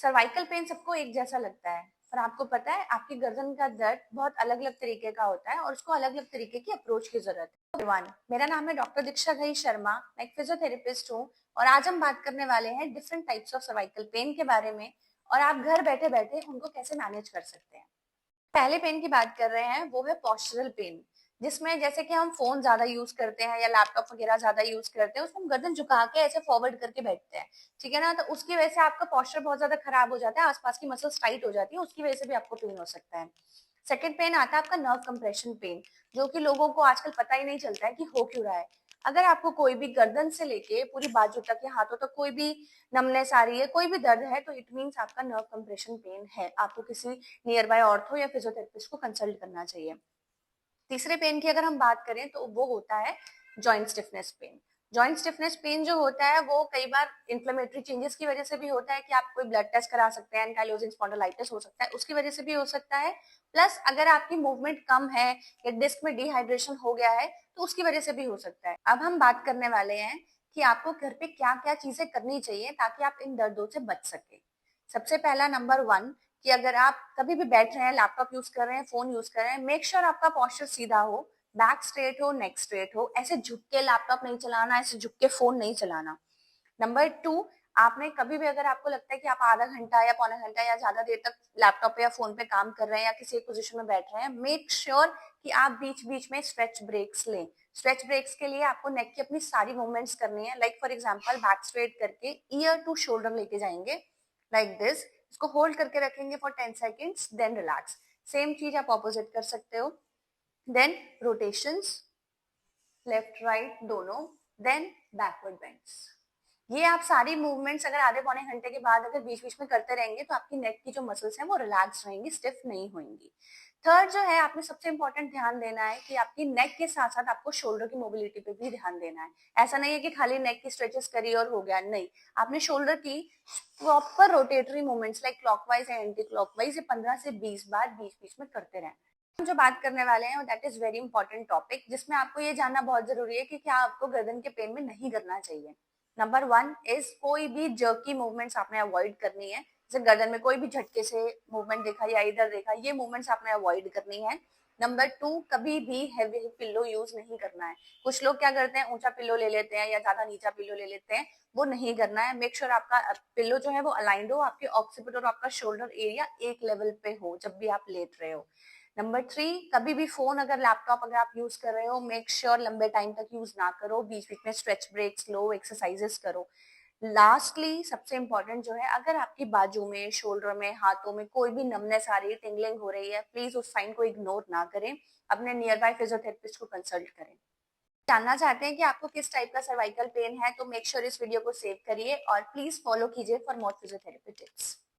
Cervical pain सबको एक जैसा लगता है, पर आपको पता है आपकी गर्दन का दर्द बहुत अलग अलग तरीके का होता है और उसको अलग अलग तरीके की अप्रोच की जरूरत है। एवरीवन, मेरा नाम है डॉक्टर दीक्षा घई शर्मा। मैं एक फिजियोथेरेपिस्ट हूँ और आज हम बात करने वाले हैं different types of cervical pain के बारे में और आप घर बैठे बैठे उनको कैसे मैनेज कर सकते हैं। पहले पेन की बात कर रहे हैं, वो है पोस्चरल पेन, जिसमें जैसे कि हम फोन ज्यादा यूज करते हैं या लैपटॉप वगैरह ज्यादा यूज करते हैं, उसको हम गर्दन झुका के ऐसे फॉरवर्ड करके बैठते हैं, ठीक है ना। तो उसकी वजह से आपका पोस्चर बहुत ज्यादा खराब हो जाता है, आसपास की मसल्स टाइट हो जाती है, उसकी वजह से भी आपको पेन हो सकता है। सेकेंड पेन आता है आपका नर्व कंप्रेशन पेन, जो कि लोगों को आजकल पता ही नहीं चलता है कि हो क्यों रहा है। अगर आपको कोई भी गर्दन से लेके पूरी बाजू तक या हाथों तक कोई भी नमनेस आ रही है, कोई भी दर्द है, तो इट मीन्स आपका नर्व कंप्रेशन पेन है। आपको किसी नियर बाय ऑर्थो या फिजियोथेरेपिस्ट को कंसल्ट करना चाहिए। तीसरे पेन की अगर हम बात करें तो वो होता है joint stiffness pain. Joint stiffness pain जो होता है वो कई बार इन्फ्लेमेटरी चेंजेस की वजह से भी होता है कि आप कोई ब्लड टेस्ट करा सकते हैं, एंकाइलोजिंग स्पॉन्डिलाइटिस हो सकता है, उसकी वजह से भी हो सकता है। प्लस अगर आपकी मूवमेंट कम है या डिस्क में डिहाइड्रेशन हो गया है तो उसकी वजह से भी हो सकता है। अब हम बात करने वाले हैं कि आपको घर पे क्या क्या चीजें करनी चाहिए ताकि आप इन दर्दों से बच सके। सबसे पहला नंबर वन, कि अगर आप कभी भी बैठ रहे हैं, लैपटॉप यूज कर रहे हैं, फोन यूज कर रहे हैं, मेक श्योर आपका पोस्चर सीधा हो, बैक स्ट्रेट हो, नेक स्ट्रेट हो। ऐसे झुक के लैपटॉप नहीं चलाना, ऐसे झुक के फोन नहीं चलाना। नंबर टू, आपने कभी भी अगर आपको लगता है कि आप आधा घंटा या पौना घंटा या ज्यादा देर तक लैपटॉप पे या फोन पे काम कर रहे हैं या किसी एक पोजीशन में बैठ रहे हैं, मेक श्योर कि आप बीच बीच में स्ट्रेच ब्रेक्स लें। स्ट्रेच ब्रेक्स के लिए आपको नेक की अपनी सारी मूवमेंट्स करनी है। Like for example, back straight करके ईयर टू शोल्डर लेके जाएंगे लाइक दिस, इसको होल्ड करके रखेंगे for 10 seconds, then relax. Same चीज आप ऑपोजिट कर सकते हो। देन रोटेशंस, लेफ्ट राइट दोनों, देन बैकवर्ड बेंड्स। ये आप सारी मूवमेंट्स अगर आधे पौने घंटे के बाद अगर बीच बीच में करते रहेंगे तो आपकी नेक की जो मसल्स हैं वो रिलैक्स रहेंगी, स्टिफ नहीं होंगी। थर्ड जो है, आपने सबसे इंपॉर्टेंट ध्यान देना है कि आपकी नेक के साथ साथ आपको शोल्डर की मोबिलिटी पे भी ध्यान देना है। ऐसा नहीं है कि खाली नेक की स्ट्रेचेस करी और हो गया, नहीं। आपने शोल्डर की proper rotatory movements like clockwise and anticlockwise 15 से 20 बार बीच बीच में करते रहना। हम जो बात करने वाले हैं that is very important topic, जिसमें आपको ये जानना बहुत जरूरी है कि क्या आपको गर्दन के पेन में नहीं करना चाहिए। नंबर वन इज कोई भी जर्की मूवमेंट्स आपने अवॉइड करनी है। जैसे गर्दन में कोई भी झटके से मूवमेंट देखा या इधर देखा, ये मूवमेंट्स आपने अवॉइड करनी है। नंबर टू, कभी भी हैवी पिल्लो यूज नहीं करना है। कुछ लोग क्या करते हैं, ऊंचा पिल्लो ले लेते हैं या ज्यादा नीचा पिल्लो ले लेते हैं, वो नहीं करना है। मेक श्योर आपका पिल्लो जो है वो अलाइंड हो, आपके ऑक्सीपिट और आपका शोल्डर एरिया एक लेवल पे हो जब भी आप लेट रहे हो। नंबर थ्री, कभी भी फोन अगर लैपटॉप अगर आप यूज कर रहे हो, मेक श्योर लंबे टाइम तक यूज ना करो, बीच बीच में स्ट्रेच ब्रेक्स लो, एक्सरसाइजेस करो। लास्टली सबसे इंपॉर्टेंट जो है, अगर आपकी बाजू में, शोल्डर में, हाथों में कोई भी नमनेस आ रही है, टिंगलिंग हो रही है, प्लीज उस साइन को इग्नोर ना करें, अपने नियर बाय फिजियोथेरेपिस्ट को कंसल्ट करें। जानना चाहते हैं कि आपको किस टाइप का सर्वाइकल पेन है, तो मेक श्योर इस वीडियो को सेव करिए और प्लीज फॉलो कीजिए फॉर मोर फिजियोथेरेपी टिप्स।